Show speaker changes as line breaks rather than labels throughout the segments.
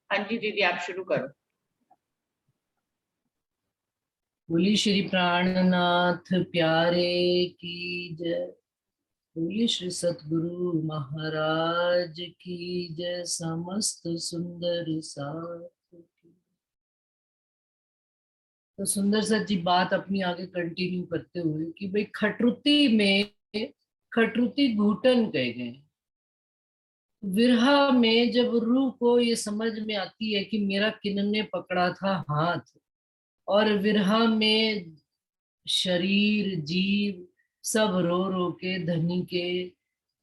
हाँ जी दीदी, आप शुरू करो।
बोली श्री प्राणनाथ प्यारे की जय। बोली श्री सतगुरु महाराज की जय। समस्त सुंदर साथ की। तो सुंदर सर जी बात अपनी आगे कंटिन्यू करते हुए कि भाई खटरुती में खटरुती घूटन कहे गए। विरह में जब रूह को ये समझ में आती है कि मेरा किन्ने पकड़ा था हाथ, और विरह में शरीर जीव सब रो रो के धनी के,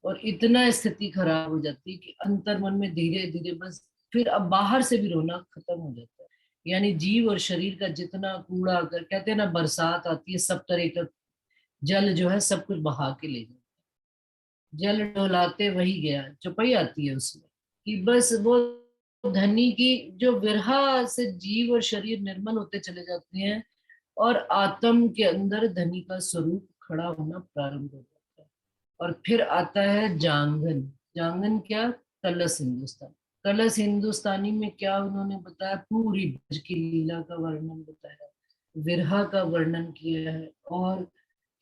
और इतना स्थिति खराब हो जाती है कि अंतर मन में धीरे धीरे बस फिर अब बाहर से भी रोना खत्म हो जाता है। यानी जीव और शरीर का जितना कूड़ा कर कहते हैं ना, बरसात आती है सब तरह का जल जो है सब कुछ बहा के ले जाता है। जल डोलाते वही गया, चौपाई आती है उसमें कि बस वो धनी की जो विरहा से जीव और शरीर निर्मल होते चले जाते हैं, और आत्म के अंदर धनी का स्वरूप खड़ा होना प्रारंभ हो जाता है। और फिर आता है जांगन। जांगन क्या? कलश हिंदुस्तान। कलश हिंदुस्तानी में क्या उन्होंने बताया? पूरी ब्रज की लीला का वर्णन बताया, विरहा का वर्णन किया है, और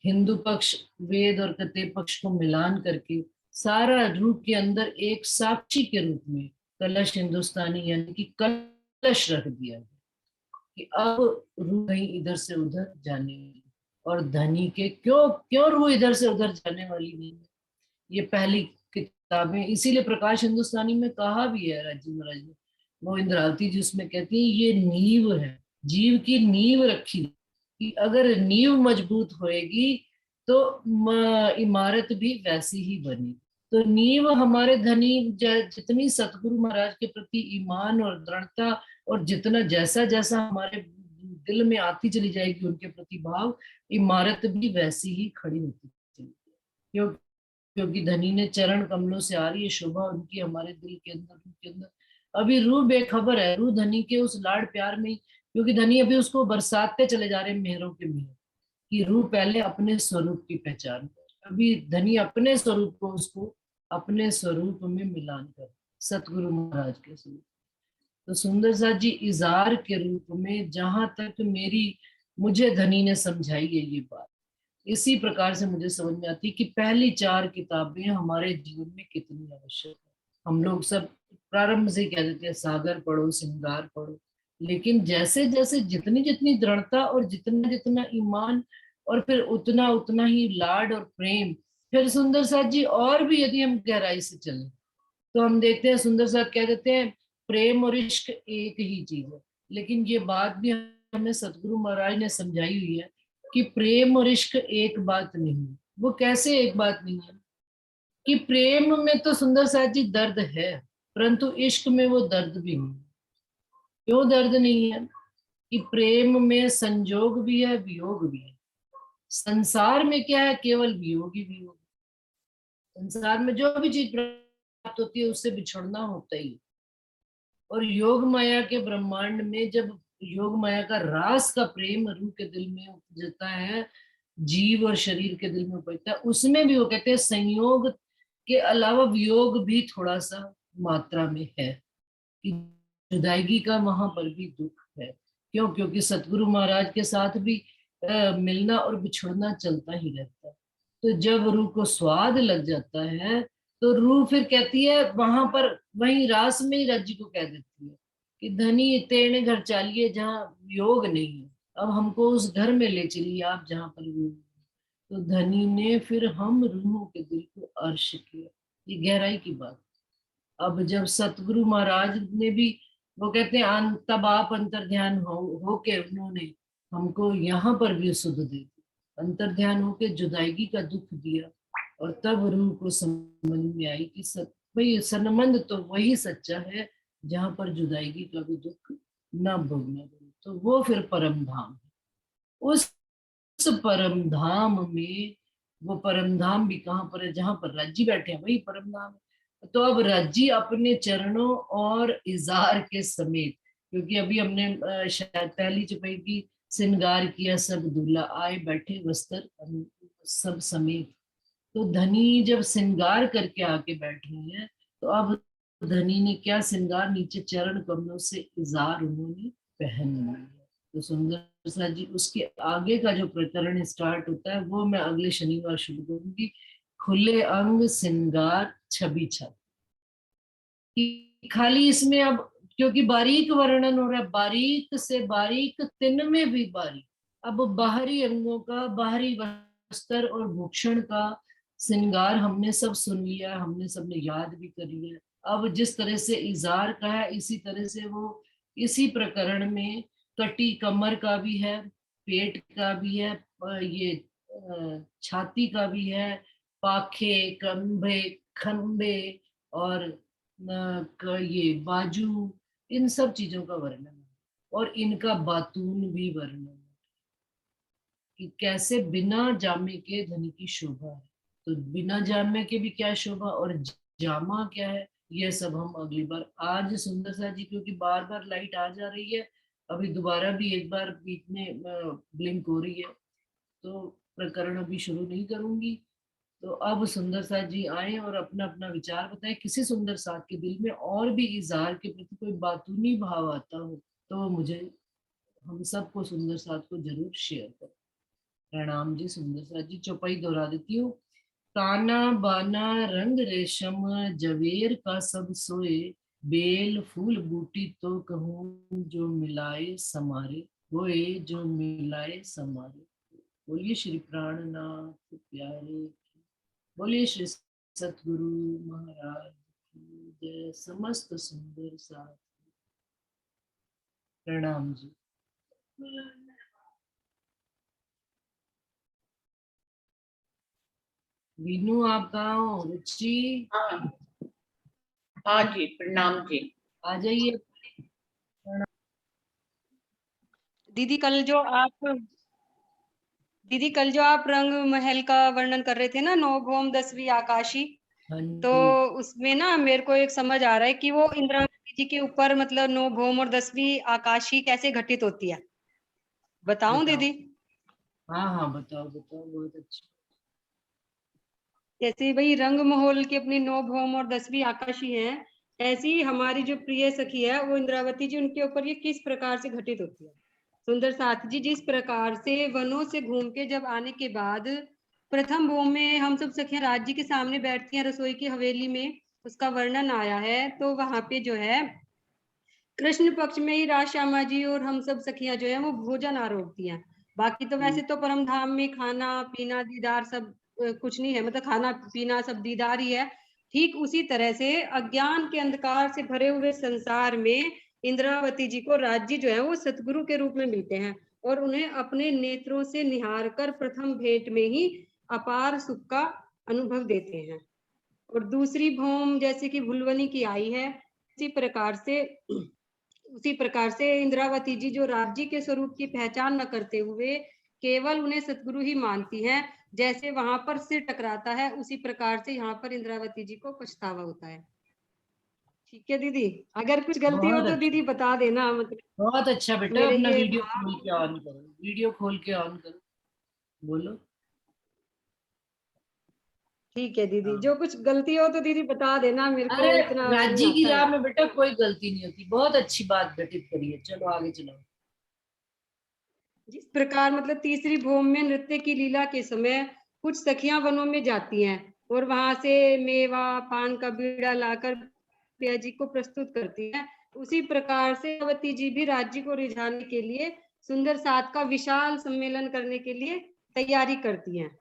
हिंदू पक्ष वेद और कते पक्ष को मिलान करके सारा रूप के अंदर एक साक्षी के रूप में कलश हिंदुस्तानी यानी कि कलश रख दिया है कि अब रूह कहीं इधर से उधर जाने वाली। और धनी के क्यों क्यों रूह इधर से उधर जाने वाली नहीं है? ये पहली किताबें, इसीलिए प्रकाश हिंदुस्तानी में कहा भी है राजीव महाराज ने, वो इंद्रावती जी उसमें कहती है ये नींव है, जीव की नींव रखी, कि अगर नींव मजबूत होएगी तो इमारत भी वैसी ही बनी। तो नींव हमारे धनी जितनी सतगुरु महाराज के प्रति ईमान और दृढ़ता, और जितना जैसा जैसा हमारे दिल में आती चली जाएगी उनके प्रति भाव, इमारत भी वैसी ही खड़ी होती चली जाएगी। क्योंकि धनी ने चरण कमलों से आ रही है शोभा उनकी हमारे दिल के अंदर, रूह के अंदर। अभी रूह बेखबर है, रूह धनी के उस लाड़ प्यार में, क्योंकि धनी अभी उसको बरसातते चले जा रहे हैं मेहरों के मेहर, कि रूह पहले अपने स्वरूप की पहचान कर। अभी धनी अपने स्वरूप को उसको अपने स्वरूप में मिलान कर, सतगुरु महाराज के स्वरूप। तो सुंदर सा जी इजार के रूप में जहां तक मेरी मुझे धनी ने समझाई है ये बात, इसी प्रकार से मुझे समझ में आती कि पहली चार किताबें हमारे जीवन में कितनी आवश्यक है। हम लोग सब प्रारंभ से ही कह देते हैं सागर पढ़ो, श्रृंगार पढ़ो, लेकिन जैसे जैसे जितनी जितनी दृढ़ता और जितना जितना ईमान, और फिर उतना उतना ही लाड और प्रेम। फिर सुंदर साथ जी और भी यदि हम गहराई से चलें तो हम देखते हैं सुंदर साथ कह देते हैं प्रेम और इश्क एक ही चीज है। लेकिन ये बात भी हमें सतगुरु महाराज ने समझाई हुई है कि प्रेम और इश्क एक बात नहीं है। वो कैसे एक बात नहीं है? कि प्रेम में तो सुंदर साथ जी दर्द है, परंतु इश्क में वो दर्द भी नहीं है। क्यों दर्द नहीं है? कि प्रेम में संजोग भी है, वियोग भी है। संसार में क्या है? केवल वियोग ही वियोग। संसार में जो भी चीज प्राप्त होती है उससे बिछड़ना होता ही है। और योग माया के ब्रह्मांड में जब योग माया का रास का प्रेम रूह के दिल में उपजता है, जीव और शरीर के दिल में उपजता है, उसमें भी वो कहते हैं संयोग के अलावा वियोग भी थोड़ा सा मात्रा में है, कि जुदाई का वहां पर भी दुख है। क्यों? क्योंकि सतगुरु महाराज के साथ भी मिलना और बिछड़ना चलता ही रहता है। तो जब रूह को स्वाद लग जाता है तो रूह फिर कहती है वहां पर, वहीं रास में ही राज्य को कह देती है कि धनी तेने घर चालिए जहाँ योग नहीं है, अब हमको उस घर में ले चलिए आप जहाँ पर योग है। तो धनी ने फिर हम रूहों के दिल को अर्श किया। ये गहराई की बात। अब जब सतगुरु महाराज ने भी, वो कहते हैं तब आप अंतर ध्यान हो के उन्होंने हमको यहाँ पर भी सुध दे दी, अंतर ध्यान होके जुदाई का दुख दिया। और तब रूह को समझ में आई कि भाई सनमंद तो वही सच्चा है जहाँ पर जुदाई का भी दुख न भोगना पड़े। तो वो फिर परम धाम है। उस परम धाम में, वो परम धाम भी कहाँ पर है? जहां पर राज्जी बैठे हैं वही परम धाम है। तो अब राज्जी अपने चरणों और इजार के समेत, क्योंकि अभी हमने शायद पहली चौपाई की श्रृंगार किया सब दूल्हा आए बैठे वस्त्र सब समेत। तो धनी जब श्रृंगार करके आके बैठ रहे हैं तो अब धनी ने क्या श्रृंगार, नीचे चरण कमलों से इजार उन्होंने पहन लिया। तो सुंदर सा जी उसके आगे का जो प्रकरण स्टार्ट होता है वो मैं अगले शनिवार शुरू करूंगी। खुले अंग श्रृंगार छवि छत, खाली इसमें अब क्योंकि बारीक वर्णन हो रहा है, बारीक से बारीक तिन में भी बारीक। अब बाहरी अंगों का, बाहरी वस्त्र और भूषण का श्रृंगार हमने सब सुन लिया, हमने सबने याद भी कर लिया। अब जिस तरह से इजार का है इसी तरह से वो इसी प्रकरण में कटी कमर का भी है, पेट का भी है, ये छाती का भी है, पाखे, कंबे, खंबे और ये बाजू, इन सब चीजों का वर्णन है। और इनका बातून भी वर्णन है कि कैसे बिना जामे के धन की शोभा है। तो बिना जामे के भी क्या शोभा और जामा क्या है, ये सब हम अगली बार। आज सुंदर सा जी क्योंकि बार बार लाइट आ जा रही है, अभी दोबारा भी एक बार बीच में ब्लिंक हो रही है, तो प्रकरण अभी शुरू नहीं करूंगी। तो अब सुंदर साथ जी आए और अपना अपना विचार बताएं। किसी सुंदर साथ के दिल में और भी इजहार के प्रति कोई बातूनी भाव आता हो तो मुझे, हम सबको, सुंदर साथ को जरूर शेयर करें। प्रणाम जी सुंदर साथ जी। चौपाई दोहरा देती हूँ। ताना बाना रंग रेशम, जवेर का सब सोए, बेल फूल बूटी तो कहूँ जो मिलाए समारे, होए जो मिलाए समारे। बोलिए श्री प्राणनाथ प्यारे, बोलिए श्री सतगुरु महाराज की जय। समस्त सुंदर साथ प्रणाम जी। वीनू आप कहाँ हो? रुचि
हाँ हाँ जी, प्रणाम जी।
आ जाइए।
दीदी कल जो आप रंग महल का वर्णन कर रहे थे ना, 9 भौम 10वीं आकाशी,
हाँ
तो
जी
उसमें ना मेरे को एक समझ आ रहा है कि वो इंद्रावती जी के ऊपर मतलब 9 भौम और 10वीं आकाशी कैसे घटित होती है, बताऊं
बताओ।
दीदी?
हाँ हाँ बताओ बताओ, बहुत अच्छा।
जैसे भाई रंग महल की अपनी 9 भौम और 10वीं आकाशी है, ऐसी हमारी जो प्रिय सखी है वो इंद्रावती जी, उनके ऊपर ये किस प्रकार से घटित होती है। सुंदर साथ जी जिस प्रकार से वनों से घूम के जब आने के बाद प्रथम भूमि में हम सब सखियां राज्य के सामने बैठती हैं रसोई की हवेली में, उसका वर्णन आया है। तो वहां पे जो है कृष्ण पक्ष में ही राज श्यामा जी और हम सब सखियां जो है वो भोजन आरोपती हैं। बाकी तो वैसे तो परम धाम में खाना पीना दीदार सब कुछ नहीं है, मतलब खाना पीना सब दीदार ही है। ठीक उसी तरह से अज्ञान के अंधकार से भरे हुए संसार में इंद्रावती जी को राज्य जो है वो सतगुरु के रूप में मिलते हैं और उन्हें अपने नेत्रों से निहार कर प्रथम भेंट में ही अपार सुख का अनुभव देते हैं। और दूसरी भौम जैसे कि भुलवनी की आई है, उसी प्रकार से इंद्रावती जी जो राज्य के स्वरूप की पहचान न करते हुए केवल उन्हें सतगुरु ही मानती हैं, जैसे वहां पर सिर टकराता है उसी प्रकार से यहाँ पर इंद्रावती जी को पछतावा होता है। ठीक है दीदी, अगर कुछ गलती हो
बहुत
तो
अच्छा,
दीदी बता देना, मतलब
बहुत अच्छा बेटा।
मेरे
अपना
ये
वीडियो
भाव।
खोल के ऑन करो, वीडियो खोल के ऑन करो, बोलो।
ठीक है दीदी,
हाँ।
जो कुछ गलती हो तो दीदी बता देना, मेरे
अरे
को इतना नहीं
राज्य की
आता
राह
है।
में बेटा कोई गलती नहीं होती, बहुत अच्छी बात घटित करी है। चलो आगे चलो।
जिस प्रकार मतलब तीसरी भौम में नृत्य की लीला के समय कुछ सखियां वनों में जाती हैं और वहां से मेवा पान का बीड़ा लाकर पिया जी को प्रस्तुत करती हैं, उसी प्रकार से अवती जी भी राज्य को रिझाने के लिए सुंदर साथ का विशाल सम्मेलन करने के लिए तैयारी करती हैं।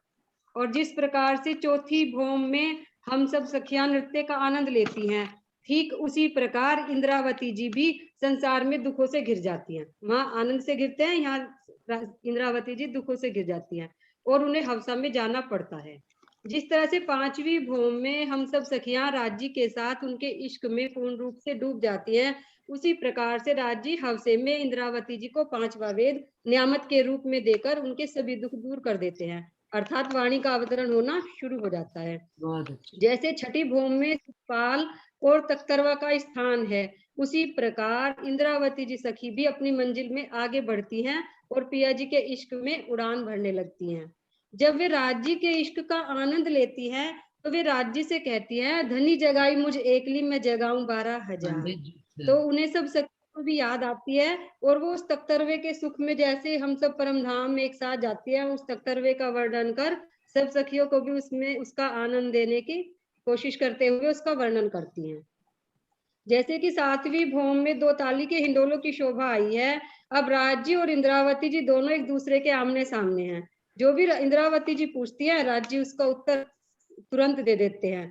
और जिस प्रकार से चौथी भौम में हम सब सखियां नृत्य का आनंद लेती हैं, ठीक उसी प्रकार इंद्रावती जी भी संसार में दुखों से घिर जाती हैं। वहां आनंद से घिरते हैं, यहाँ इंद्रावती जी दुखों से घिर जाती हैं और उन्हें हवसा में जाना पड़ता है। जिस तरह से पांचवी भौम में हम सब सखियां राज्य के साथ उनके इश्क में पूर्ण रूप से डूब जाती हैं, उसी प्रकार से राज्य हवसे में इंद्रावती जी को 5वां वेद नियामत के रूप में देकर उनके सभी दुख दूर कर देते हैं, अर्थात वाणी का अवतरण होना शुरू हो जाता है।
बहुत अच्छा।
जैसे छठी भौम में सुखपाल और तख्तरवा का स्थान है, उसी प्रकार इंद्रावती जी सखी भी अपनी मंजिल में आगे बढ़ती हैं और पिया जी के इश्क में उड़ान भरने लगती हैं। जब वे राज्य के इश्क का आनंद लेती हैं तो वे राज्य से कहती है, धनी जगाई मुझ एकली में जगाऊं 12,000। तो उन्हें सब सखियों को भी याद आती है, और वो उस तख्तरवे के सुख में, जैसे हम सब परमधाम में एक साथ जाती है, उस तख्तरवे का वर्णन कर सब सखियों को भी उसमें उसका आनंद देने की कोशिश करते हुए उसका वर्णन करती हैं। जैसे कि 7वीं भौम में 2 ताली के हिंडोलों की शोभा आई है। अब राज्य और इंद्रावती जी दोनों एक दूसरे के आमने सामने हैं। जो भी इंद्रावती जी पूछती है, राज्य उसका उत्तर तुरंत दे देते हैं।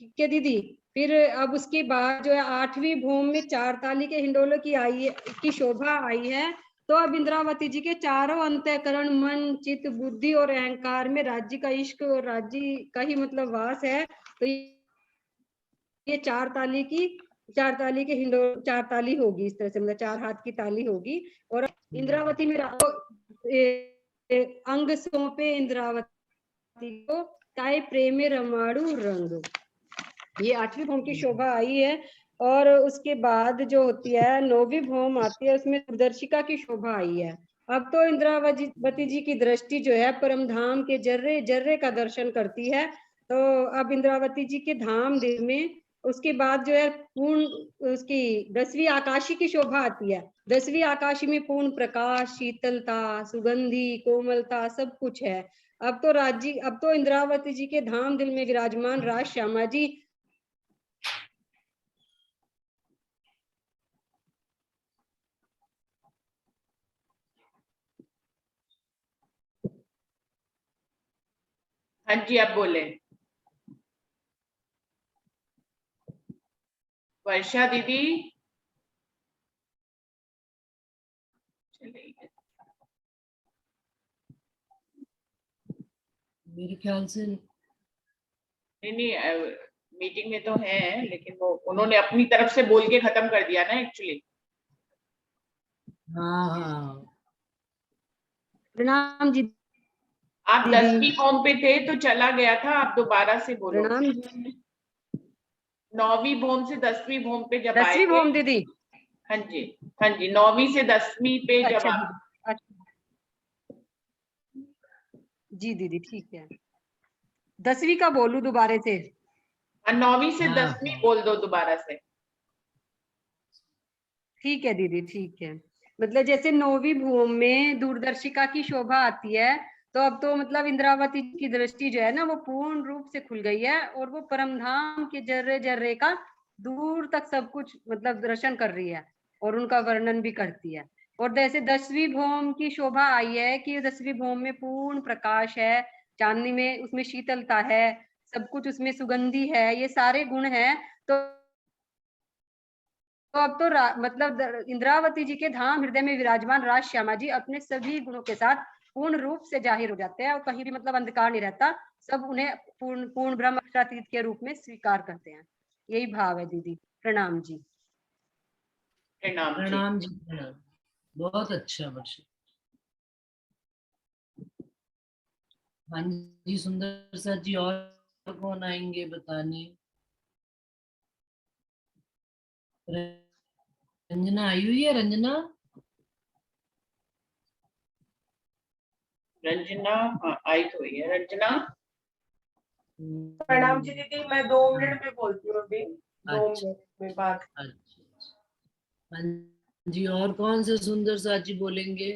ठीक है दीदी। फिर अब उसके बाद जो है 8वीं भौम में 4 ताली के हिंडोलों की शोभा आई है। तो अब इंद्रावती जी के चारों अंतःकरण, मन, चित्त, बुद्धि और अहंकार में राज्य का इश्क और राज्य का ही मतलब वास है। तो ये 4 ताली के हिंडोल 4 ताली होगी, इस तरह से मतलब 4 हाथ की ताली होगी। और इंद्रावती में अंग सौंपे इंद्रावती को, ताए प्रेमे रमाड़ू रंग। ये 8वीं भौम की शोभा आई है। और उसके बाद जो होती है 9वीं भौम आती है, उसमें दूरदर्शिका की शोभा आई है। अब तो इंद्रावती जी की दृष्टि जो है परमधाम के जर्रे जर्रे का दर्शन करती है। तो अब इंद्रावती जी के धाम दिल में उसके बाद जो है पूर्ण उसकी 10वीं आकाशी की शोभा आती है। 10वीं आकाशी में पूर्ण प्रकाश, शीतलता, सुगंधी, कोमलता सब कुछ है। अब तो इंद्रावती जी के धाम दिल में विराजमान राज श्यामा जी
हाँ जी, आप बोले। वर्षा दीदी चलेगी।
मेरे ख्याल से
नहीं, मीटिंग में तो है, लेकिन वो उन्होंने अपनी तरफ से बोल के खत्म कर दिया ना एक्चुअली।
हाँ।
प्रणाम जी
आप
दीदी।
10वीं फॉर्म पे थे तो चला गया था, आप दोबारा से बोलो।
प्रणाम जी।
9वीं भौम से 10वीं भौम पे जब आए
10वीं
थे।
भौम दीदी।
हाँ जी, हाँ जी, 9वीं से 10वीं पे जब
अच्छा
आप।
दीदी, अच्छा जी दीदी, ठीक है। 10वीं का बोलूं दोबारा से?
9वीं से
हाँ
10वीं
हाँ।
बोल दो दोबारा से।
ठीक है दीदी, ठीक है। मतलब जैसे 9वीं भूम में दूरदर्शिका की शोभा आती है, तो अब तो मतलब इंद्रावती की दृष्टि जो है ना वो पूर्ण रूप से खुल गई है, और वो परमधाम के जर्रे जर्रे का दूर तक सब कुछ मतलब दर्शन कर रही है, और उनका वर्णन भी करती है। और जैसे 10वीं भौम की शोभा आई है कि 10वीं भौम में पूर्ण प्रकाश है, चांदनी में उसमें शीतलता है, सब कुछ उसमें सुगंधी है, ये सारे गुण हैं। तो अब तो मतलब इंद्रावती जी के धाम हृदय में विराजमान राज श्यामा जी अपने सभी गुणों के साथ पूर्ण रूप से जाहिर हो जाते हैं, और कहीं भी मतलब अंधकार नहीं रहता, सब उन्हें पूर्ण पूर्ण ब्रह्म अक्षरातीत के रूप में स्वीकार करते हैं। यही भाव है दीदी। प्रणाम जी।
प्रणाम जी।
प्रणाम जी, प्रणाम। बहुत अच्छा वर्षा। हाँ जी, सुंदर सा जी, और कौन आएंगे बताने? रंजना आई हुई है? रंजना।
रंजना, हाँ आई तो हुई है रंजना।
प्रणाम जी दीदी, मैं 2 मिनट में बोलती हूँ अभी। 2
अच्छा
मिनट में बात।
अच्छा। हाँ जी, और कौन से सुंदर सा जी बोलेंगे?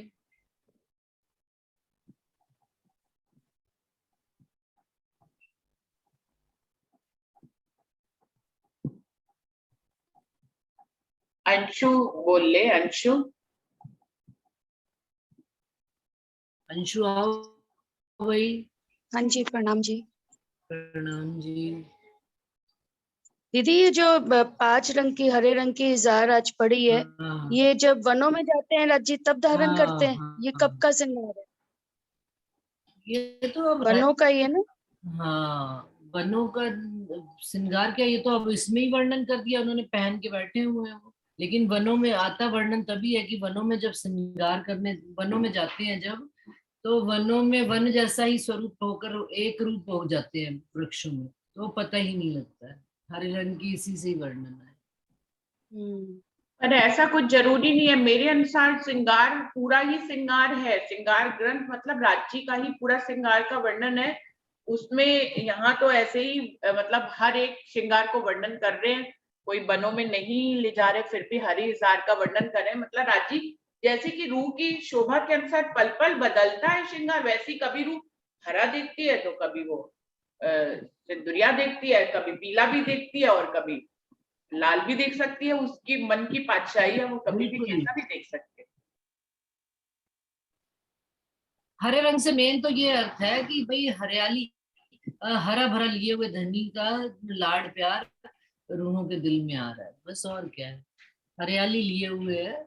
अंशु बोल ले, अंशु।
अंशु आओ भाई।
हाँ जी, प्रणाम जी।
प्रणाम जी।
दीदी, ये जो 5 रंग की हरे रंग की जार आज पड़ी है,
हाँ
ये जब वनों में जाते हैं राज्य तब धारण करते हैं?
हाँ
ये
हाँ।
कब का श्रृंगार है?
ये तो अब
वनों का ही है ना?
हाँ, वनों का श्रृंगार क्या, ये तो अब इसमें ही वर्णन कर दिया उन्होंने, पहन के बैठे हुए हैं वो। लेकिन वनों में आता वर्णन तभी है कि वनों में जब श्रृंगार करने वनों में जाते हैं जब, तो वनों में वन जैसा ही स्वरूप होकर एक रूप हो जाते हैं वृक्षों में, तो पता ही नहीं लगता है। हरे रंग की इसी से ही वर्णन है।
पर ऐसा कुछ जरूरी नहीं है, मेरे अनुसार श्रृंगार पूरा ही श्रृंगार है। श्रृंगार ग्रंथ मतलब राज्य का ही पूरा श्रृंगार का वर्णन है। उसमें यहाँ तो ऐसे ही मतलब हर एक श्रृंगार को वर्णन कर रहे हैं, कोई बनों में नहीं ले जा रहे, फिर भी हरि इज़हार का वर्णन कर रहे हैं। मतलब राजी, जैसे कि रूह की शोभा के अनुसार पल पल बदलता है श्रृंगार, वैसी कभी रूह हरा देखती है तो कभी वो सिंदूरिया देखती है, कभी पीला भी देखती है और कभी लाल भी देख सकती है। उसकी मन की पातशाही है, वो कभी भी
बिल्कुल।
कैसा भी देख सकते हैं।
हरे रंग से मेन तो ये अर्थ है कि भाई हरियाली, हरा भरा लिए हुए धनी का लाड प्यार रूहों के दिल में आ रहा है, बस और क्या है, हरियाली लिए हुए है।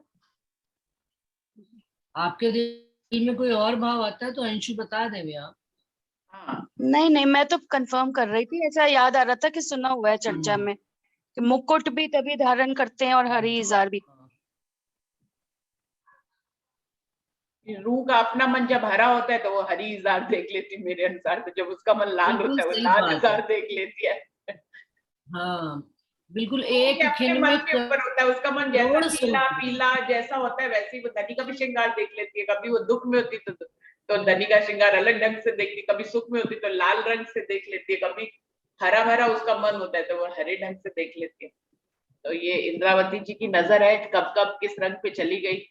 आपके दिल में कोई और भाव आता है तो अंशु बता देंगे आप।
हाँ,
नहीं नहीं, मैं तो कंफर्म कर रही थी, ऐसा याद आ रहा था कि सुना हुआ है चर्चा में कि मुकुट भी तभी धारण करते हैं और हरी इज़ार भी।
रूह का अपना मन जब हरा होता है तो वो हरी इज़ार देख लेती, मेरे अनुसार तो जब उसका मन लाल
बिल्कुल
होता है वो
सही
लाल
बात है।
इज़ार देख लेती है।
हाँ बिल्कुल,
वो
एक
अपने
खिन
मन
में
के ऊपर होता है, उसका मन जैसा
करोड़
नीला
स्वरूप।
पीला जैसा होता है वैसे ही वो धनी का भी श्रृंगार देख लेती है। कभी वो दुख में होती तो धनी का श्रृंगार अलग ढंग से देखती, कभी सुख में होती तो लाल रंग से देख लेती है, कभी हरा भरा उसका मन होता है तो वो हरे ढंग से देख लेती है। तो ये इंद्रावती जी की नजर है, कब कब किस रंग पे चली गई।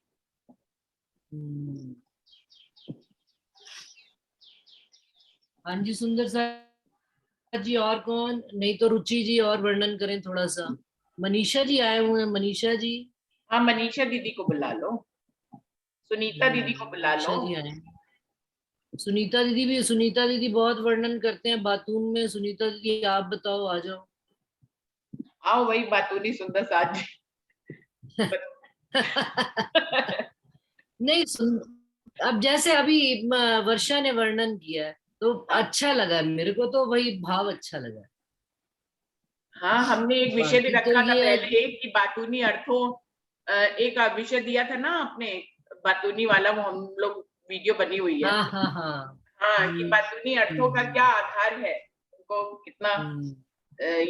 हाँ जी सुंदर सा जी, और कौन, नहीं तो रुचि जी और वर्णन करें थोड़ा सा। मनीषा जी आए हुए हैं, मनीषा जी।
हाँ, मनीषा दीदी को बुला लो, सुनीता दीदी को बुला लो।
मनीषा जी आए हैं। सुनीता दीदी भी, सुनीता दीदी बहुत वर्णन करते हैं बातून में। सुनीता दीदी आप बताओ, आ जाओ।
आओ वही बातूनी सुंदर साज।
नहीं सुन, अब जैसे अभी वर्षा ने वर्णन किया है तो अच्छा लगा मेरे को, तो वही भाव अच्छा लगा।
हाँ, हमने एक विषय भी
बाकी तो
रखा था
ये है
पहले
कि
कि बातूनी अर्थों, एक विषय दिया था ना आपने, बातूनी वाला, वो हम लोग वीडियो बनी हुई है।
हाँ हाँ हाँ।
हाँ, कि
हम्म,
बातूनी अर्थों का
हम्म,
क्या आधार है, उनको कितना
हम्म,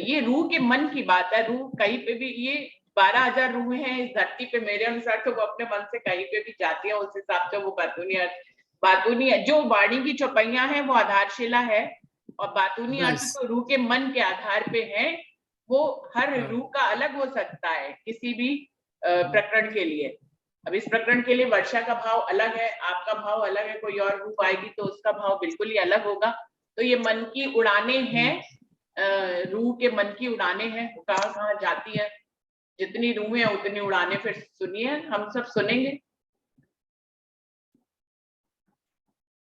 ये रूह के मन की बात है। रूह कहीं पे भी, ये 12,000 रूह हैं इस धरती पे, मेरे अनुसार तो वो अपने मन से कहीं पे भी जाती है, उस हिसाब से वो बातूनी अर्थ, बातूनी जो वाणी की चौपाइयां हैं वो आधारशिला है, और बातूनी अर्थ
बस।
तो रूह के मन के आधार पे है। वो हर
हाँ,
रूह का अलग हो सकता है किसी भी प्रकरण के लिए। अब इस प्रकरण के लिए वर्षा का भाव अलग है, आपका भाव अलग है, कोई और रूह आएगी तो उसका भाव बिल्कुल ही अलग होगा। तो ये मन की उड़ाने हैं, रूह के मन की उड़ाने हैं, कहाँ कहाँ जाती है। जितनी रूहें हैं उतनी उड़ाने, फिर सुनिए, हम सब सुनेंगे।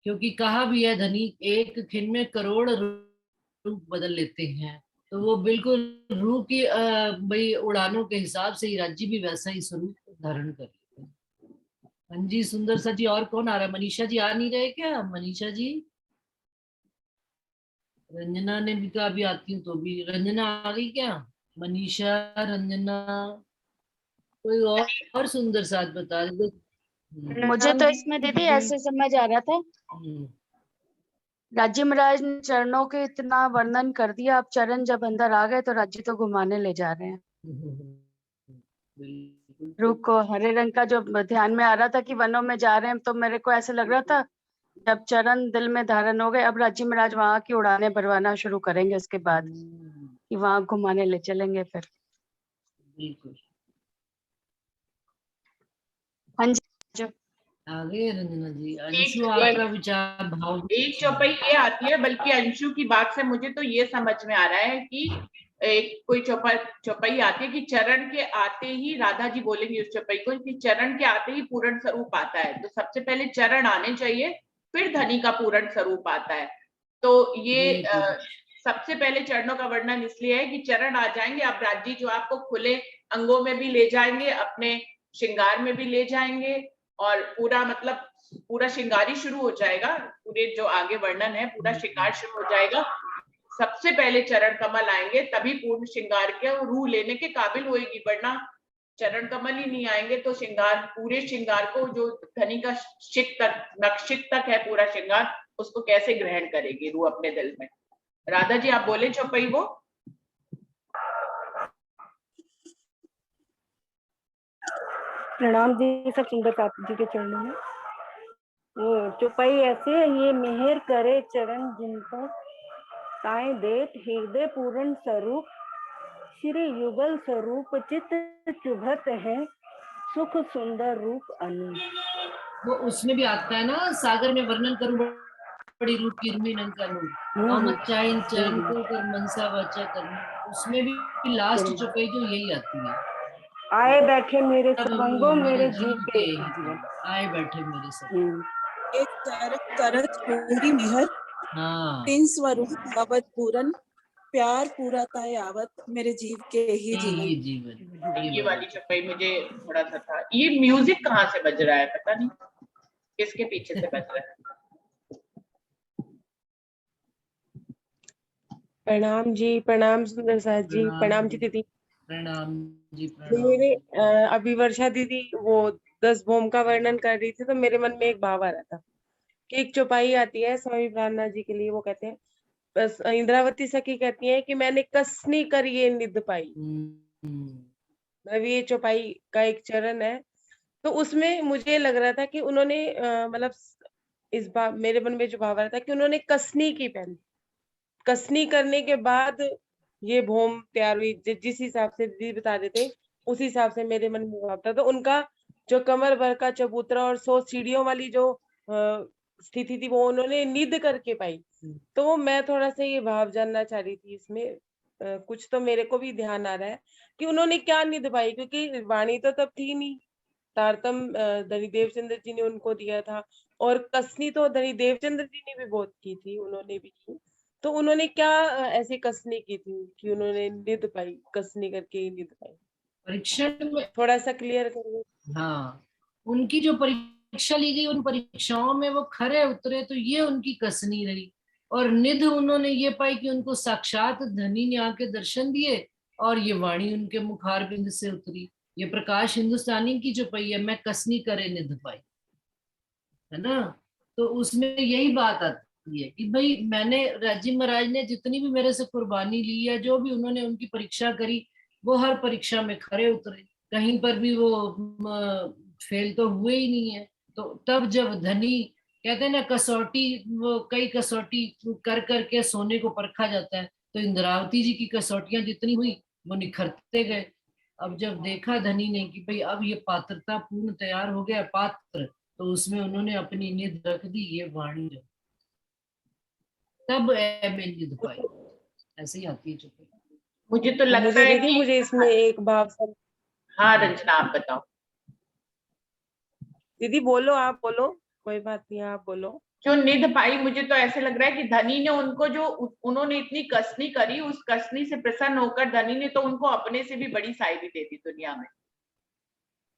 क्योंकि कहा भी है धनी एक खिन में करोड़ रूप बदल लेते हैं, तो वो बिल्कुल रूह की भाई उड़ानों के हिसाब से ही राज्य भी वैसा ही स्वरूप धारण कर लेते हैं। हाँ जी सुंदर सा जी, और कौन आ रहा है? मनीषा जी आ नहीं रहे क्या? मनीषा जी, रंजना ने भी कहा अभी आती हूँ, तो भी रंजना आ गई क्या? मनीषा, रंजना, कोई और सुंदर साथ बता दे।
मुझे
प्रणाम
तो
जी
इसमें दीदी
दीदी।
ऐसे समझ आ रहा था,
हम्म,
राज्य महाराज ने चरणों के इतना वर्णन कर दिया, अब चरण जब अंदर आ गए तो राज्य तो घुमाने ले जा रहे हैं। रूह
बिल्कुल।
को हरे रंग का जो ध्यान में आ रहा था कि वनों में जा रहे हैं, तो मेरे को ऐसे लग रहा था जब चरण दिल में धारण हो गए, अब राज्य महाराज वहां की उड़ानें भरवाना शुरू करेंगे उसके बाद, कि वहां घुमाने ले चलेंगे फिर।
बिल्कुल।
हाँ जी, जो
आगे रंजना जी,
एक
अंशु
एक
आपका विचार भाव।
एक चौपाई ये आती है, बल्कि अंशु की बात से मुझे तो ये समझ में आ रहा है कि एक कोई चौपाई आती है कि चरण के आते ही, राधा जी बोलेंगी उस चौपाई को, कि चरण के आते ही पूर्ण स्वरूप आता है। तो सबसे पहले चरण आने चाहिए, फिर धनी का पूर्ण स्वरूप आता है। तो ये
बिल्कुल।
सबसे पहले चरणों का वर्णन इसलिए है कि चरण आ जाएंगे, अब राज्य जो आपको खुले अंगों में भी ले जाएंगे, अपने श्रृंगार में भी ले जाएंगे, और पूरा मतलब पूरा श्रृंगार ही शुरू हो जाएगा। पूरे जो आगे वर्णन है पूरा श्रृंगार शुरू हो जाएगा। सबसे पहले चरण कमल आएंगे, तभी पूर्ण श्रृंगार के रूह लेने के काबिल होएगी, वरना चरण कमल ही नहीं आएंगे तो श्रृंगार, पूरे श्रृंगार को, जो धनी का शिक तक, नक्षिक तक है पूरा श्रृंगार, उसको कैसे ग्रहण करेगी रूह अपने दिल में। राधा जी आप बोले चौपाई वो।
प्रणाम जी, सब सुंदर साथी जी के चरणों में। वो चौपाई ऐसे है, ये मेहर करे चरण जिन पर, ताए देत हृदय पूर्ण स्वरूप, श्री युगल स्वरूप चित्त चुभत है, सुख सुंदर रूप अनु।
वो उसमें भी आता है ना, सागर में वर्णन करूं बड़ी रूप की रूमी नंका मोहम्मद चाइन चरण को कर मनसा वाचा करना, उसमें भी लास्ट चौपाई जो यही आती है,
आए बैठे मेरे
तब
सवंगो मेरे
जीव
जीव
के
के
हित, आए बैठे मेरे सब।
एक करत पूरी मेहर,
हाँ
तीन स्वरूप भवत पूरन, प्यार पूरा था यावत मेरे जीव के ही जीवन।
ये जीवन,
ये वाली चौपाई मुझे थोड़ा सा था। ये म्यूजिक कहाँ से बज रहा है पता नहीं, किसके पीछे से बज रहा है।
प्रणाम जी, प्रणाम सुंदर साथ जी, प्रणाम जी दीदी।
प्रणाम जी प्रणाम।
मेरे अभी वर्षा दीदी वो 10 भोम का वर्णन कर रही थी, तो मेरे मन में एक भाव आ रहा था कि एक चौपाई आती है स्वामी प्राणनाथ जी के लिए, वो कहते हैं, बस इंद्रावती सखी कहती है कि मैंने कसनी कर ये निध पाई। मतलब ये चौपाई का एक चरण है, तो उसमें मुझे लग रहा था कि उन्होंने मतलब इस बार मेरे मन में जो भाव आ रहा था कि उन्होंने कसनी की पहली, कसनी करने के बाद ये भोम तैयार हुई। जिस हिसाब से दीदी बता रहे थे उस हिसाब से मेरे मन में भाव था। तो उनका जो कमर भर का चबूतरा और 100 सीढ़ियों वाली जो स्थिति थी वो उन्होंने निध करके पाई। तो मैं थोड़ा सा ये भाव जानना चाह रही थी इसमें, कुछ तो मेरे को भी ध्यान आ रहा है कि उन्होंने क्या निध पाई, क्योंकि वाणी तो तब थी नहीं, तारतम धनी देवचंद्र जी ने उनको दिया था, और कसनी तो धनी देवचंद्र जी ने भी बहुत की थी, उन्होंने भी की। तो उन्होंने क्या ऐसी कसनी की थी कि उन्होंने निध पाई, कसनी करके ही निध पाई?
परीक्षण में
थोड़ा सा क्लियर करिए।
हाँ, उनकी जो परीक्षा ली गई, उन परीक्षाओं में वो खरे उतरे, तो ये उनकी कसनी रही। और निध उन्होंने ये पाई कि उनको साक्षात धनी ने आके दर्शन दिए, और ये वाणी उनके मुखार बिंद से उतरी। ये प्रकाश हिंदुस्तानी की जो पई है, मैं कसनी करे निध पाई, है ना। तो उसमें यही बात आती है कि भाई मैंने, राजी महाराज ने जितनी भी मेरे से कुर्बानी ली है, जो भी उन्होंने उनकी परीक्षा करी, वो हर परीक्षा में खरे उतरे, कहीं पर भी वो फेल तो हुए ही नहीं है। तो तब जब धनी, कहते हैं ना कसौटी, वो कई कसौटी कर करके सोने को परखा जाता है, तो इंद्रावती जी की कसौटियां जितनी हुई वो निखरते गए। अब जब देखा धनी ने कि भाई अब ये पात्रता पूर्ण तैयार हो गया पात्र, तो उसमें उन्होंने अपनी निध रख दी, ये वाणी जो तब में निध पाई, ऐसे ही आती है चुप।
मुझे तो लगता
मुझे
है
दीदी,
कि
मुझे इसमें एक भाव
हाँ रंजना आप बताओ।
दीदी बोलो, आप बोलो, कोई बात नहीं, आप बोलो।
जो निध पाई, मुझे तो ऐसे लग रहा है कि धनी ने उनको, जो उन्होंने इतनी कसनी करी, उस कसनी से प्रसन्न होकर धनी ने तो उनको अपने से भी बड़ी शायरी दे दी दुनिया में।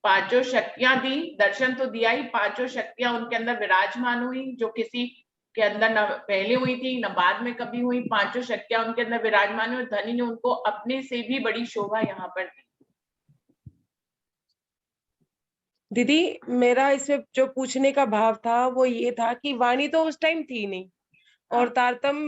पांचों शक्तियां दी, दर्शन तो दिया ही, पांचों शक्तियां उनके अंदर विराजमान हुई, जो किसी के अंदर न पहले हुई थी न बाद में कभी हुई। पांचों शक्तियां उनके अंदर विराजमान हुई, धनी ने उनको अपने से भी बड़ी शोभा यहाँ पर दी।
दीदी मेरा इसमें जो पूछने का भाव था वो ये था कि वाणी तो उस टाइम थी नहीं, और तारतम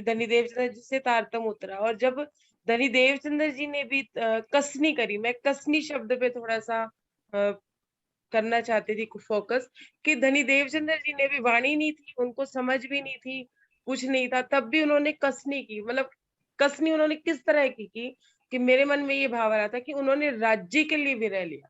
धनी देवचंद्र जी से तारतम उतरा, और जब धनी देवचंद्र जी ने भी कसनी करी, मैं कसनी शब्द पे थोड़ा सा करना चाहती थी फोकस, कि धनी देवचंद्र जी ने भी वाणी नहीं थी, उनको समझ भी नहीं थी, कुछ नहीं था, तब भी उन्होंने कसनी की। मतलब कसनी उन्होंने किस तरह की कि मेरे मन में ये भाव आ रहा था कि उन्होंने राज्य के लिए विरह लिया।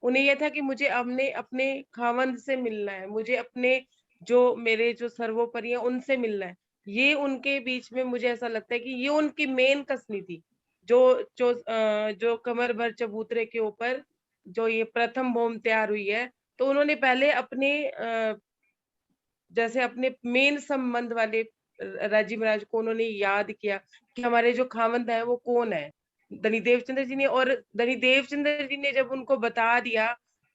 उन्हें यह था कि मुझे अपने खावंद से मिलना है, मुझे अपने जो मेरे जो सर्वोपरि है उनसे मिलना है। ये उनके बीच में मुझे ऐसा लगता है कि ये उनकी मेन कसनी थी, जो कमर भर चबूतरे के ऊपर जो ये प्रथम भोम तैयार हुई है। तो उन्होंने पहले अपने जैसे अपने मेन संबंध वाले राजी महाराज को उन्होंने याद किया कि हमारे जो खावंद है वो कौन है, धनी देवचंद्र जी ने। और धनी देवचंद्र जी ने जब उनको बता दिया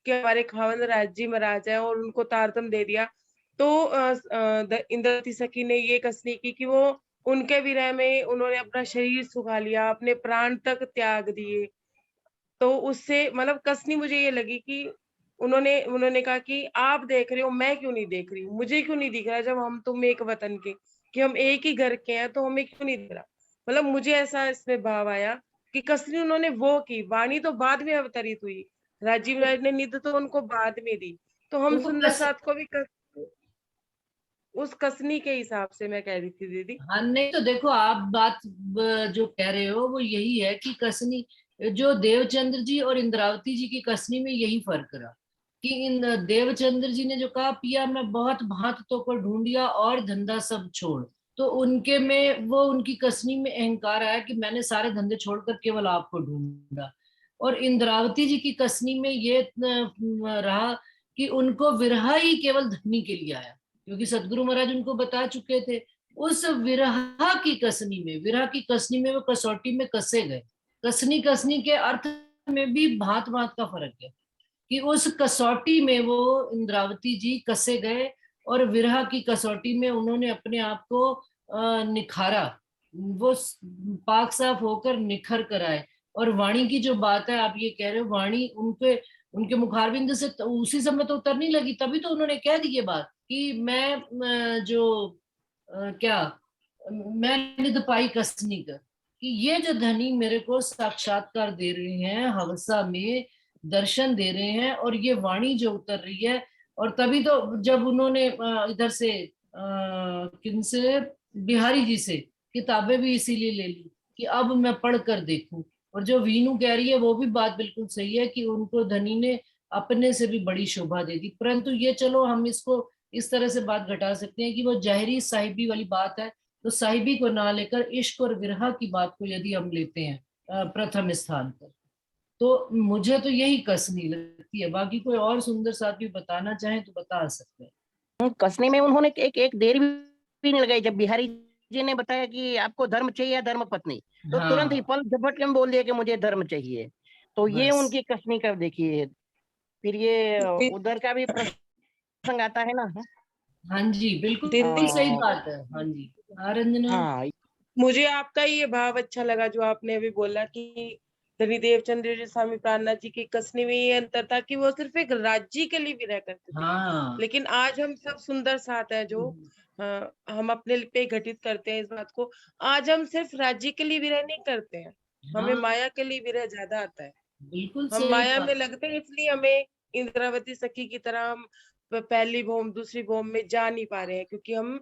कि हमारे खावंद राजी महाराज है और उनको तारतम दे दिया, तो इंद्रवती सखी ने ये कसनी की कि वो उनके विरह में उन्होंने अपना शरीर सुखा लिया, अपने प्राण तक त्याग दिए। तो उससे मतलब कसनी मुझे ये लगी कि उन्होंने कहा कि आप देख रहे हो, मैं क्यों नहीं देख रही, मुझे क्यों नहीं दिख रहा, जब हम तुम एक वतन के, कि हम एक ही घर के हैं, तो हमें क्यों नहीं दिख रहा। मतलब मुझे ऐसा इसमें भाव आया कि कसनी उन्होंने वो की, वाणी तो बाद में अवतरित हुई, राजीव राज ने निध तो उनको बाद में दी। तो हम
वो
सुंदर साथ को भी उस कसनी के हिसाब से मैं कह रही थी दीदी।
हाँ नहीं तो देखो, आप बात जो कह रहे हो वो यही है कि कसनी, जो देवचंद्र जी और इंद्रावती जी की कसनी में यही फर्क रहा कि इन देवचंद्र जी ने जो कहा, पिया मैं बहुत भांतों को ढूंढिया और धंधा सब छोड़, तो उनके में वो उनकी कसनी में अहंकार आया कि मैंने सारे धंधे छोड़कर केवल आपको ढूंढा। और इंद्रावती जी की कसनी में ये रहा कि उनको विरहा ही केवल धनी के लिए आया, क्योंकि सदगुरु महाराज उनको बता चुके थे। उस विरहा की कसनी में, विरह की कसनी में वो कसौटी में कसे गए। कसनी कसनी के अर्थ में भी भांत भांत का फर्क है कि उस कसौटी में वो इंद्रावती जी कसे गए और विरह की कसौटी में उन्होंने अपने आप को निखारा, वो पाक साफ होकर निखर कर आए। और वाणी की जो बात है, आप ये कह रहे हो, वाणी उनके उनके मुखारबिंद से उसी समय तो उतरने लगी, तभी तो उन्होंने कह दी ये बात कि मैं क्या मैं निध पाई कसनी कर, कि ये जो धनी मेरे को साक्षात्कार दे रहे हैं, हवसा में दर्शन दे रहे हैं, और ये वाणी जो उतर रही है। और तभी तो जब उन्होंने इधर से किनसे, बिहारी जी से किताबें भी इसीलिए ले ली कि अब मैं पढ़ कर देखूं। और जो वीनू कह रही है वो भी बात बिल्कुल सही है कि उनको धनी ने अपने से भी बड़ी शोभा दे दी। परंतु ये चलो हम इसको इस तरह से बात घटा सकते हैं कि वो जहरी साहिबी वाली बात है, तो साहिबी को ना लेकर इश्क और विरह की बात को यदि हम लेते हैं प्रथम स्थान पर, तो मुझे तो यही कसनी लगती है। बाकी कोई और सुंदर साथी बताना चाहें तो बता सकते हैं।
कसने में उन्होंने एक देर भी नहीं लगाई। जब बिहारी जी ने बताया कि आपको धर्म चाहिए या धर्म पत्नी, तो तुरंत ही पल झपट के बोल दिया कि मुझे धर्म चाहिए। तो ये उनकी कसनी का देखिए। फिर ये उधर का भी प्रसंग आता है ना।
हाँ जी बिल्कुल सही बात है। हाँ जी रंजना।
हाँ,
मुझे आपका ये भाव अच्छा लगा जो आपने अभी बोला कि धनी देवचंद्र जी स्वामी प्राणनाथ जी की कसनी में ये अंतर था कि वो सिर्फ एक राज्य के लिए विरह करते थे।
हाँ
लेकिन आज हम सब सुंदर साथ हैं जो हम अपने पे घटित करते हैं इस बात को। आज हम सिर्फ राज्य के लिए विरह नहीं करते हैं, हमें माया के लिए विरह ज्यादा आता है।
बिल्कुल
हम
सही
माया
बात।
में लगते हैं, इसलिए हमें इंद्रावती सखी की तरह हम पहली भौम दूसरी भौम में जा नहीं पा रहे हैं, क्योंकि हम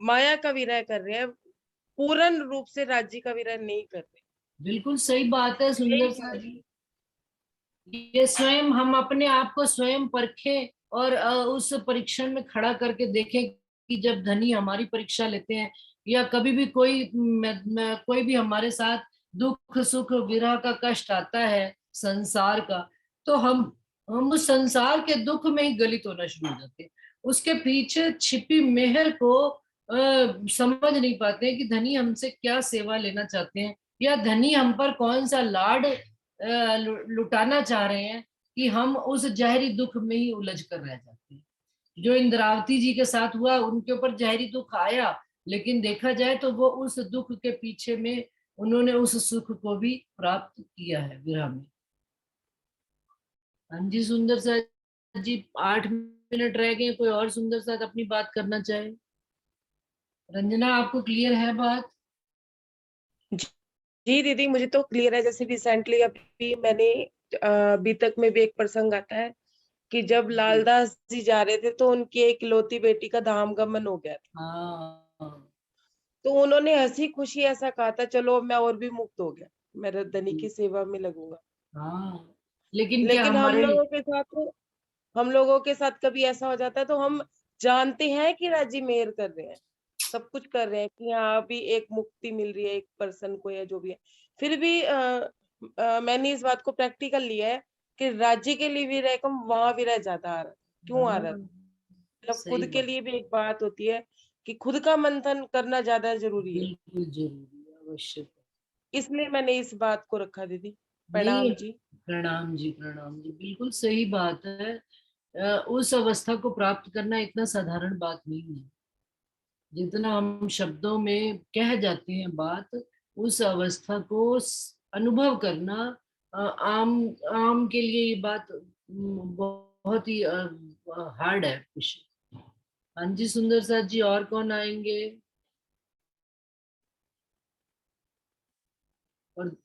माया का विरह कर रहे हैं, पूर्ण रूप से राज्य का विरह नहीं कर रहे।
बिल्कुल सही बात है सुंदर सा जी। ये स्वयं हम अपने आप को स्वयं परखें और उस परीक्षण में खड़ा करके देखें कि जब धनी हमारी परीक्षा लेते हैं या कभी भी कोई भी हमारे साथ दुख सुख विरह का कष्ट आता है संसार का, तो हम उस संसार के दुख में ही गलित होना शुरू हो जाते हैं। उसके पीछे छिपी मेहर को समझ नहीं पाते कि धनी हमसे क्या सेवा लेना चाहते हैं, या धनी हम पर कौन सा लाड लुटाना चाह रहे हैं कि हम उस जहरी दुख में ही उलझ कर रह जाते हैं। जो इंद्रावती जी के साथ हुआ, उनके ऊपर जहरी दुख आया, लेकिन देखा जाए तो वो उस दुख के पीछे में उन्होंने उस सुख को भी प्राप्त किया है विरह में। हाँ जी सुंदर सा जी, 8 मिनट रह गए, कोई और सुंदर साथ अपनी बात करना चाहे। रंजना आपको क्लियर है बात?
जी दीदी मुझे तो क्लियर है। जैसे रिसेंटली अभी मैंने बीतक में भी एक प्रसंग आता है कि जब लालदास जी जा रहे थे तो उनकी एक इकलौती बेटी का धाम गमन हो गया था। तो उन्होंने हंसी खुशी ऐसा कहा था, चलो अब मैं और भी मुक्त हो गया, मैं धनी की सेवा में लगूंगा। लेकिन हम लोगों के साथ कभी ऐसा हो जाता है तो हम जानते हैं कि राजी मेहर कर रहे हैं, सब कुछ कर रहे हैं कि हाँ अभी एक मुक्ति मिल रही है एक पर्सन को या जो भी है, फिर भी मैंने इस बात को प्रैक्टिकल लिया है कि राज्य के लिए भी रह वहां भी रह ज्यादा आ रहा है। क्यों आ रहा है? मतलब खुद के लिए भी एक बात होती है कि खुद का मंथन करना ज्यादा जरूरी है।
बिल्कुल जरूरी है, अवश्य।
इसलिए मैंने इस बात को रखा दीदी। प्रणाम जी।
प्रणाम जी, प्रणाम जी, बिल्कुल सही बात है। उस अवस्था को प्राप्त करना इतना साधारण बात नहीं है जितना हम शब्दों में कह जाते हैं बात। उस अवस्था को अनुभव करना आम आम के लिए ये बात बहुत ही हार्ड है विषय। हाँ जी सुंदर साथ जी, और कौन आएंगे? और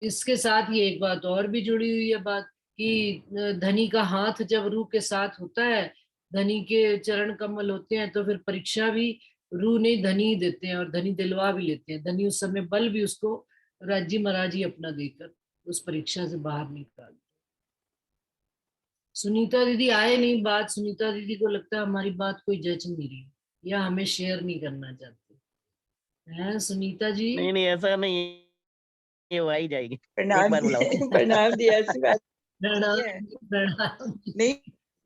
इसके साथ ये एक बात और भी जुड़ी हुई है बात कि धनी का हाथ जब रूह के साथ होता है, धनी के चरण कमल होते हैं तो फिर परीक्षा भी रू नहीं धनी ही देते हैं और धनी दिलवा भी लेते हैं। धनी उस समय बल भी उसको राज्य महाराज ही अपना देकर उस परीक्षा से बाहर निकाल। सुनीता दीदी आए नहीं, बात सुनीता दीदी को लगता है हमारी बात कोई जज नहीं रही या हमें शेयर नहीं करना चाहते हैं। सुनीता जी
नहीं नहीं ऐसा नहीं, ये वो आई जाएगी। एक
प्रणाम
बार बुलाओ।
प्रणाम जी, ऐसी बात
प्रणाम
नहीं है।
प्रणाम।
नहीं,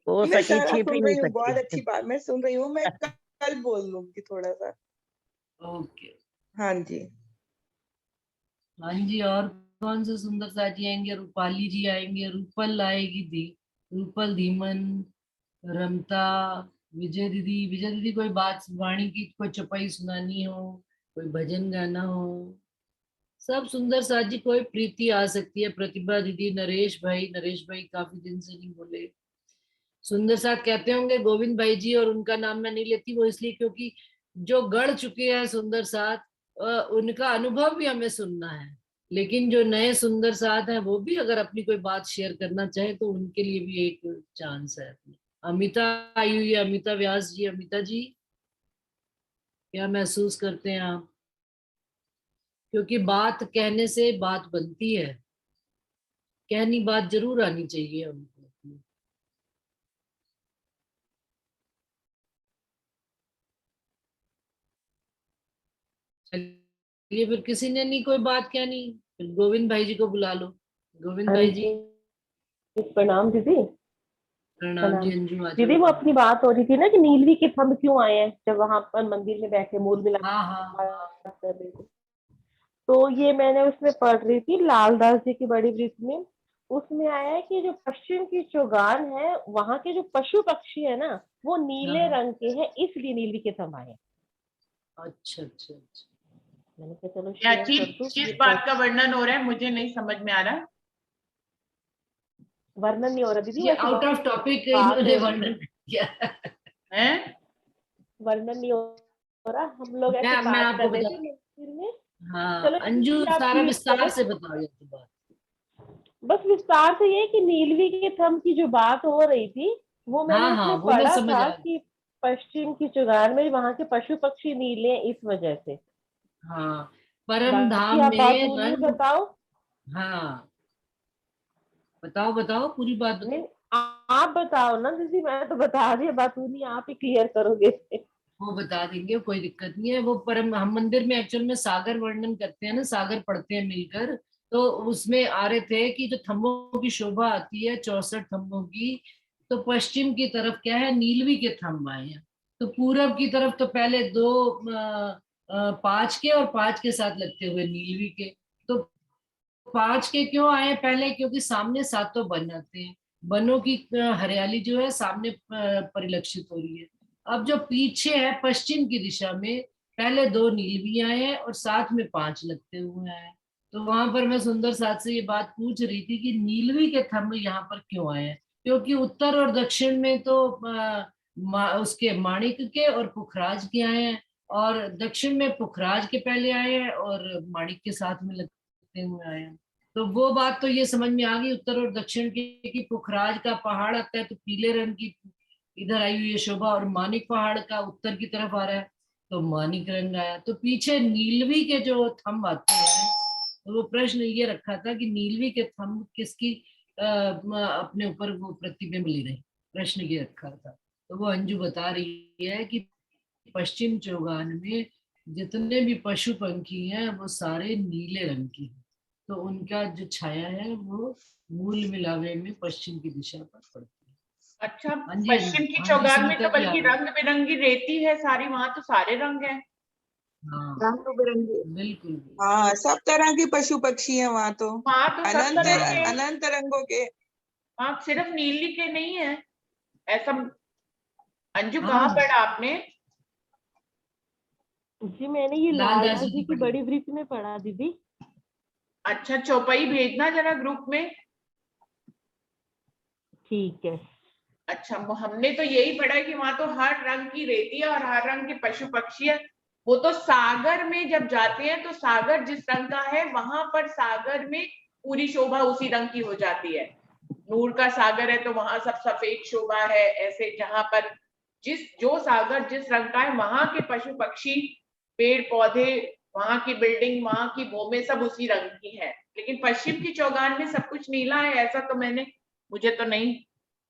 हो
मैं
सकी
सारा
छिप ही
सुन
नहीं
रही हूँ, बहुत
सकती।
अच्छी बात मैं सुन रही हूँ। मैं कल बोल लूंगी थोड़ा सा।
ओके
हाँ जी,
हाँ जी। और कौन से सुंदर साथी आएंगे? रूपाली जी आएंगे, रूपल आएगी, रूपल, धीमन, रमता, विजय दीदी कोई बात वाणी की कोई चौपाई सुनानी हो, कोई भजन गाना हो, सब सुंदर साथी। कोई प्रीति आ सकती है, प्रतिभा दीदी, नरेश भाई काफी दिन से नहीं बोले। सुंदर साथ कहते होंगे गोविंद भाई जी, और उनका नाम मैं नहीं लेती वो इसलिए क्योंकि जो गढ़ चुके हैं सुंदर साथ उनका अनुभव भी हमें सुनना है। लेकिन जो नए सुंदर साथ हैं वो भी अगर अपनी कोई बात शेयर करना चाहे तो उनके लिए भी एक चांस है। अमिता आई हुई है, अमिता व्यास जी। अमिता जी क्या महसूस करते हैं आप? क्योंकि बात कहने से बात बनती है, कहनी बात जरूर आनी चाहिए हमको। चलिए फिर किसी ने नहीं कोई बात कहनी, फिर गोविंद भाई जी को बुला लो। गोविंद भाई जी
प्रणाम दीदी।
प्रणाम जी। अंजू आज
दीदी वो अपनी बात हो रही थी ना कि नीलवी के थंब क्यों आए हैं जब वहां पर मंदिर में बैठे मूल मिला कर रहे थे। तो ये मैंने उसमें पढ़ रही थी लालदास जी की बड़ी वृत्त में, उसमें आया है कि जो पश्चिम की चौगान है वहां के जो पशु पक्षी है ना वो नीले रंग के हैं, इसलिए नीलवी के थंब आए।
अच्छा अच्छा अच्छा।
मैंने कहा चलो
क्या
शेयर कर दूं।
किस बात का वर्णन हो रहा है मुझे नहीं समझ में आ रहा।
वर्णन नहीं हो रहा दीदी,
ये आउट ऑफ टॉपिक इन्होंने वर्णन किया
है।
वर्णन नहीं हो रहा, हम लोग ऐसे
मैं
बात
आपको
कर रहे
बता
थे मंदिर में।
हाँ
चलो
अंजू
आप
सारा
clear
विस्तार
करो।
से बताओ ये तो बात।
बस विस्तार से ये कि नीलवी के थंब की जो बात हो रही थी वो मैंने
हाँ
उसमें
वो मैं
पढ़ा
समझ
था
आ गई।
कि पश्चिम की चौगान में वहां के पशु पक्षी नीले हैं इस वजह से।
हाँ परम
बाकी
धाम
आप बात
में
पूरी
रंग।
बताओ।
हाँ बताओ बताओ पूरी बात बताओ।
नहीं आप बताओ ना दीदी, मैं तो बता रही बात पूरी, आप ही क्लियर करोगे।
वो बता देंगे, कोई दिक्कत नहीं है। वो परम हम मंदिर में एक्चुअल में सागर वर्णन करते हैं ना, सागर पढ़ते हैं मिलकर। तो उसमें आ रहे थे कि जो थंबों की शोभा आती है 64 थंबों की, तो पश्चिम की तरफ क्या है नीलवी के थंब आए हैं। तो पूरब की तरफ तो पहले दो 5 के और 5 के साथ लगते हुए नीलवी के। तो 5 के क्यों आए पहले? क्योंकि सामने सातों बन आते हैं, बनों की हरियाली जो है सामने परिलक्षित हो रही है। अब जो पीछे है पश्चिम की दिशा में, पहले 2 नीलवी आए हैं और साथ में 5 लगते हुए आए हैं। तो वहां पर मैं सुंदर साथ से ये बात पूछ रही थी कि नीलवी के थंब यहाँ पर क्यों आए हैं। क्योंकि उत्तर और दक्षिण में तो उसके माणिक के और पुखराज के आए हैं, और दक्षिण में पुखराज के पहले आए हैं और माणिक के साथ में लगते हुए आए हैं। तो वो बात तो ये समझ में आ गई उत्तर और दक्षिण की कि पुखराज का पहाड़ आता है तो पीले रंग की इधर आई हुई है शोभा, और मानिक पहाड़ का उत्तर की तरफ आ रहा है तो मानिक रंग आया। तो पीछे नीलवी के जो थंब आते हैं, तो वो प्रश्न ये रखा था कि नीलवी के थंब किसकी अपने ऊपर वो प्रतिबिंब ले रहे, प्रश्न ये रखा था। तो वो अंजू बता रही है कि पश्चिम चौगान में जितने भी पशु पंखी हैं वो सारे नीले रंग की हैं। तो उनका जो छाया है वो मूल मिलावे में पश्चिम की दिशा पर पड़ती है।
अच्छा
हाँ जी,
पश्चिम की
हाँ जी,
चौगान में
सुनीता
तो
जी आ
बल्कि
गई।
रंग बिरंगी रेती है सारी, वहां तो सारे रंग हैं।
हाँ
रंग बिरंगे।
बिल्कुल।
हाँ, सब तरह के पशु पक्षी हैं वहां तो,
वहां तो सब
अनंत
तरह के,
अनंत रंगों के।
वहां सिर्फ नीली के नहीं है ऐसा। अंजू
हाँ
कहाँ पढ़ा आपने?
जी मैंने ये
लालदास
लालदास
जी
जी
की
की
पढ़ी।
बड़ी वृत्त में पढ़ा दीदी।
अच्छा चौपाई भेजना जरा ग्रुप में।
ठीक है।
अच्छा हमने तो यही पढ़ा है कि वहां तो हर रंग की रेती है और हर रंग के पशु पक्षी है। वो तो सागर में जब जाते हैं तो सागर जिस रंग का है वहां पर सागर में पूरी शोभा उसी रंग की हो जाती है। नूर का सागर है तो वहां सब सफेद शोभा है, ऐसे जहां पर जो सागर जिस रंग का है, वहां के पशु पक्षी पेड़ पौधे, वहां की बिल्डिंग, वहां की भूमि सब उसी रंग की है। लेकिन पश्चिम की चौगान में सब कुछ नीला है, ऐसा तो मुझे तो नहीं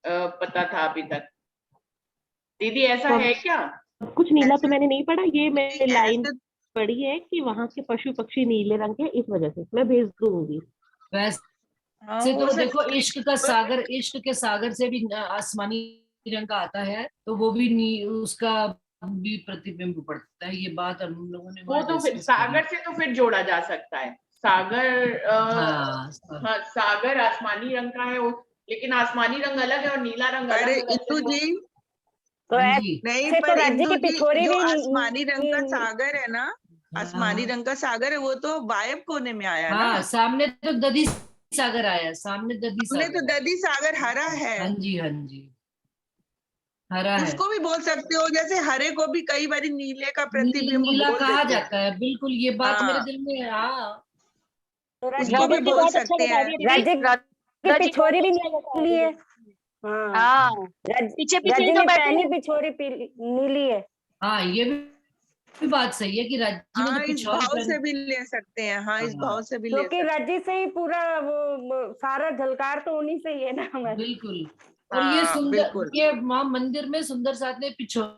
पता था अभी तक। दीदी ऐसा है क्या?
कुछ नीला तो मैंने नहीं पढ़ा, ये मैंने लाइन पढ़ी है कि वहां के पशु पक्षी नीले रंग के, इस वजह से मैं भेज दूंगी।
वैसे तो देखो इश्क के सागर से भी आसमानी रंग का आता है, तो वो भी उसका भी प्रतिबिंब पड़ता है। ये बात हम लोगों ने
वो तो फिर सागर से तो फिर जोड़ा जा सकता है। सागर हाँ, सागर आसमानी रंग का है, लेकिन आसमानी रंग अलग है और नीला रंग अलग है।
इंदु जी
तो
नहीं,
तो
पर
राज्य
इंदु
की
जी
पिछोरी
जो
भी
आसमानी रंग का सागर है ना, आसमानी रंग का सागर है, वो तो वायव्य कोने में आया ना।
हाँ, सामने तो दधी सागर आया, सामने दधी
हमने
सागर।
तो दधी सागर हरा है।
हाँ जी, हाँ जी, हरा है।
उसको भी बोल सकते हो, जैसे हरे को भी कई बार नीले का प्रतिबिंब
नीला
बोल
कहा
देते हैं।
जाता है, बिल्कुल ये बात मेरे
हाँ।
दिल में है। हाँ,
उसको भी बोल सकते हैं।
राज्य की पिछोरी भी नीली है। हाँ, राज्य में पहली पिछोरी नीली है।
हाँ, ये भी बात सही है कि राज्य में
हाँ,
तो
इस
कुछ और
भाव से भी ले सकते हैं। हाँ, इस भाव से भी ले
क्योंकि
सकते हैं।
राज्य से ही पूरा वो सारा झलकार तो उन्हीं से ही है ना हमारे।
बिल्कुल। और ये
हाँ,
सुंदर,
बिल्कुल।
ये वहाँ मंदिर में सुंदर साथ में पिछोरी